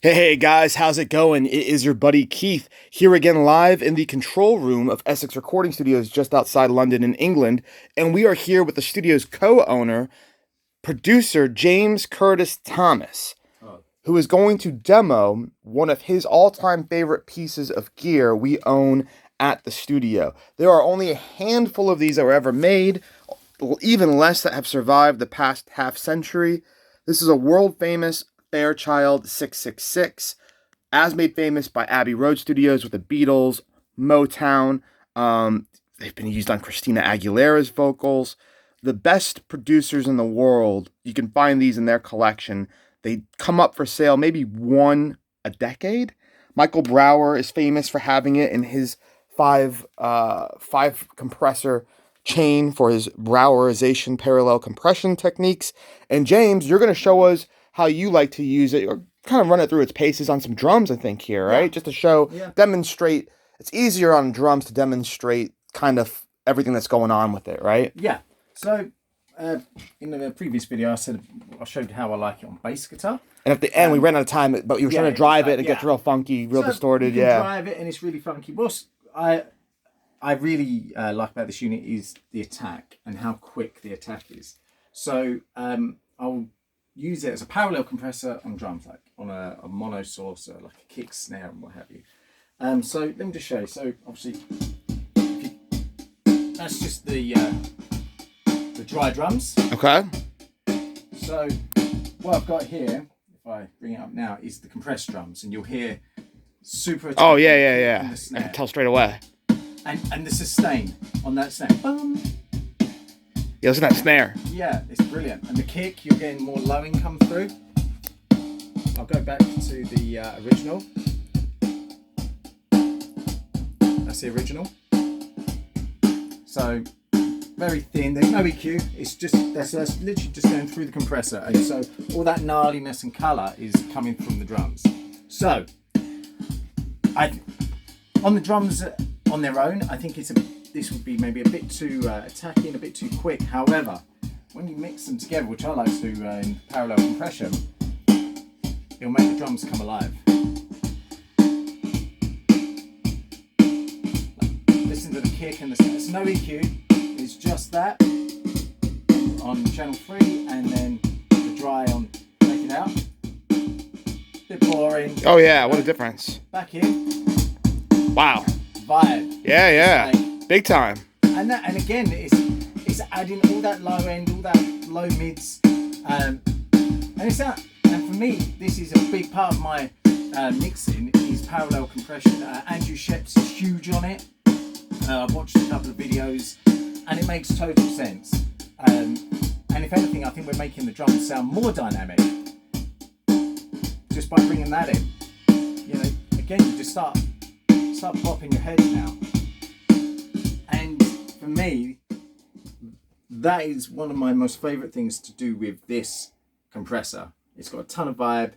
Hey guys, how's it going? It is your buddy Keith here again live in the control room of Essex Recording Studios just outside London in England, and we are here with the studio's co-owner, producer James Curtis Thomas, who is going to demo one of his all-time favorite pieces of gear we own at the studio. There are only a handful of these that were ever made, even less that have survived the past half century. This is a world-famous Fairchild 666, as made famous by Abbey Road Studios with the Beatles, Motown. They've been used on Christina Aguilera's vocals. The best producers in the world, you can find these in their collection. They come up for sale maybe one a decade. Michael Brauer is famous for having it in his five compressor chain for his Brauerization parallel compression techniques. And James, you're going to show us how you like to use it, or kind of run it through its paces on some drums, I think, here, right? Just to show, demonstrate. It's easier on drums to demonstrate kind of everything that's going on with it, right? Yeah. So, in the previous video, I showed how I like it on bass guitar. And at the end, we ran out of time, but you were trying to drive it, and it gets real funky, real distorted, you can drive it, and it's really funky. What I really like about this unit is the attack and how quick the attack is. So, I'll use it as a parallel compressor on drums, like on a mono source, like a kick, snare, and what have you. So let me just show you. So obviously, that's just the dry drums. Okay. So what I've got here, if I bring it up now, is the compressed drums, and you'll hear super. Oh yeah. I can tell straight away. And the sustain on that snare. Boom. Yeah, listen to that snare. Yeah, it's brilliant. And the kick, you're getting more lowing come through. I'll go back to the original. That's the original. So, very thin. There's no EQ. It's just, that's literally just going through the compressor. And so, all that gnarliness and colour is coming from the drums. So, on the drums on their own, I think this would be maybe a bit too attacky, a bit too quick. However, when you mix them together, which I like to do in parallel compression, it'll make the drums come alive. Listen to the kick and there's no EQ. It's just that on channel 3, and then the dry on Take It Out. Bit boring. Oh yeah, what a difference. Back in. Wow. Vibe. Yeah. Big time. And again, it's adding all that low end, all that low mids, and it's that. And for me, this is a big part of my mixing is parallel compression. Andrew Sheps is huge on it. I've watched a couple of videos, and it makes total sense. And if anything, I think we're making the drums sound more dynamic just by bringing that in. You know, again, you just start popping your head now. For me, that is one of my most favourite things to do with this compressor. It's got a ton of vibe.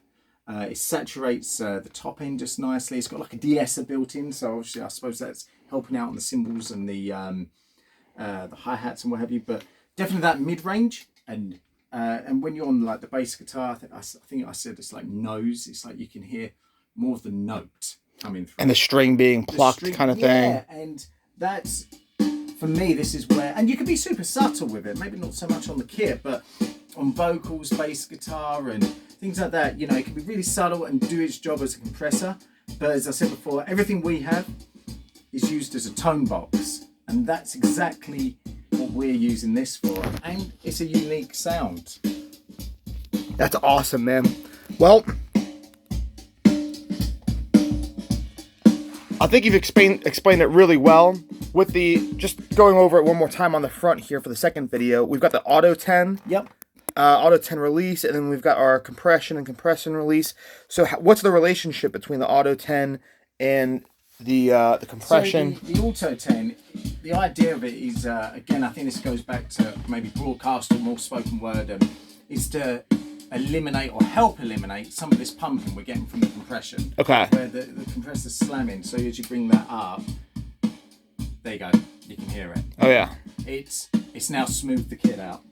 It saturates the top end just nicely. It's got like a de-esser built in, so obviously I suppose that's helping out on the cymbals and the hi-hats and what have you. But definitely that mid-range, and when you're on like the bass guitar, I think I said it's like nose. It's like you can hear more of the note coming through, and the string being plucked, kind of thing. Yeah, and that's. For me, this is where, and you can be super subtle with it, maybe not so much on the kit, but on vocals, bass guitar, and things like that, you know, it can be really subtle and do its job as a compressor. But as I said before, everything we have is used as a tone box, and that's exactly what we're using this for, and it's a unique sound. That's awesome, man. Well, I think you've explained it really well. With the, just going over it one more time on the front here for the second video, we've got the Auto 10. Yep. Auto 10 release, and then we've got our compression and compression release. So what's the relationship between the Auto 10 and the compression? So the Auto 10, the idea of it is, again, I think this goes back to maybe broadcast or more spoken word, is to eliminate or help eliminate some of this pumping we're getting from the compression. Okay. Where the compressor's slamming, so as you bring that up, there you go, you can hear it. Oh yeah. It's now smoothed the kit out.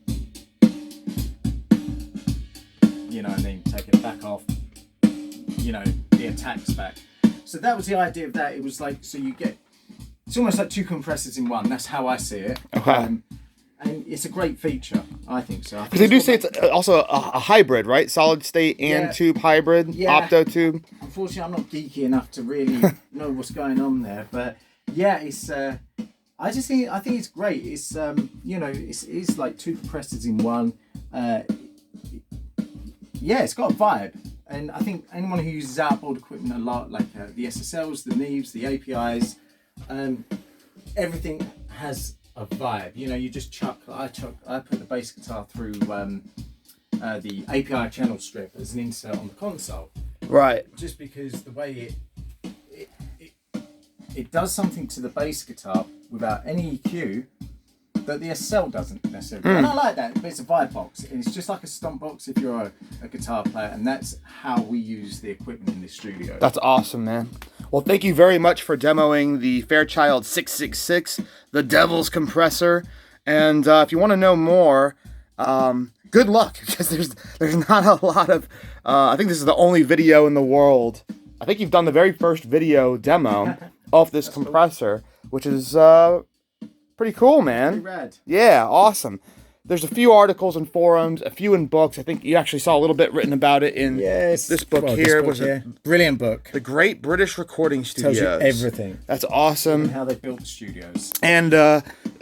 You know what I mean? Take it back off. you know, the attack's back. So that was the idea of that. It was like, so you get, it's almost like 2 compressors in one. That's how I see it. Okay. And it's a great feature, I think so. Because they do say it's also a hybrid, right? Solid state and tube hybrid, opto tube. Unfortunately, I'm not geeky enough to really know what's going on there, but yeah, it's. I think it's great. It's you know, it's like 2 compressors in one. Yeah, it's got a vibe, and I think anyone who uses outboard equipment a lot, like the SSLs, the Neves, the APIs, everything has a vibe. You know, you just I put the bass guitar through the API channel strip as an insert on the console. Right. Just because the way it does something to the bass guitar without any EQ that the SSL doesn't necessarily. And I like that, but it's a vibe box. It's just like a stomp box if you're a guitar player, and that's how we use the equipment in this studio. That's awesome, man. Well, thank you very much for demoing the Fairchild 666, the Devil's Compressor. And if you want to know more, good luck, because there's not a lot of. I think this is the only video in the world. I think you've done the very first video demo of this compressor, which is pretty cool, man. Pretty rad. Yeah, awesome. There's a few articles in forums, a few in books. I think you actually saw a little bit written about it in this book here. Brilliant book. The Great British Recording Studios. Tells you everything. That's awesome. And how they built the studios. And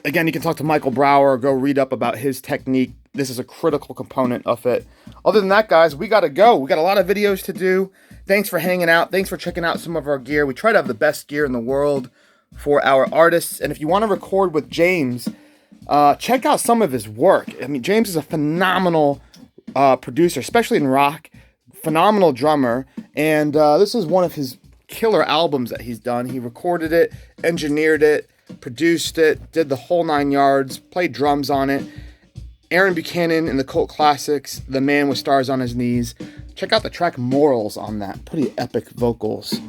again, you can talk to Michael Brauer, go read up about his technique. This is a critical component of it. Other than that, guys, we got to go. We got a lot of videos to do. Thanks for hanging out. Thanks for checking out some of our gear. We try to have the best gear in the world for our artists. And if you want to record with James, check out some of his work. I mean, James is a phenomenal producer, especially in rock. Phenomenal drummer. And this is one of his killer albums that he's done. He recorded it, engineered it, produced it, did the whole 9 yards, played drums on it. Aaron Buchanan in the cult classics, The Man with Stars on His Knees. Check out the track Morals on that. Pretty epic vocals.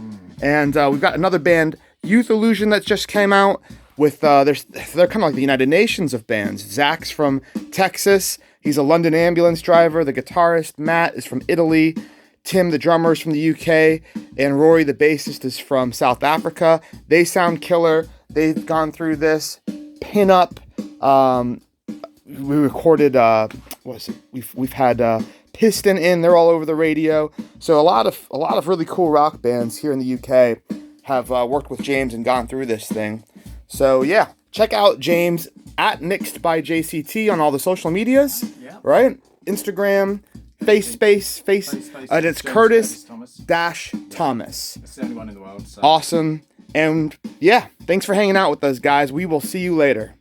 And we've got another band, Youth Illusion, that just came out with they're kind of like the United Nations of bands. Zach's from Texas. He's a London ambulance driver. The guitarist, Matt, is from Italy. Tim, the drummer, is from the UK. And Rory, the bassist, is from South Africa. They sound killer. They've gone through this. Pin-Up. We recorded, we've had Piston in. They're all over the radio. So a lot of really cool rock bands here in the UK have worked with James and gone through this thing. So yeah, check out James at Mixed by JCT on all the social medias, right? Instagram, Face, and it's Curtis-Thomas. That's the only one in the world. So. Awesome. And yeah, thanks for hanging out with us, guys. We will see you later.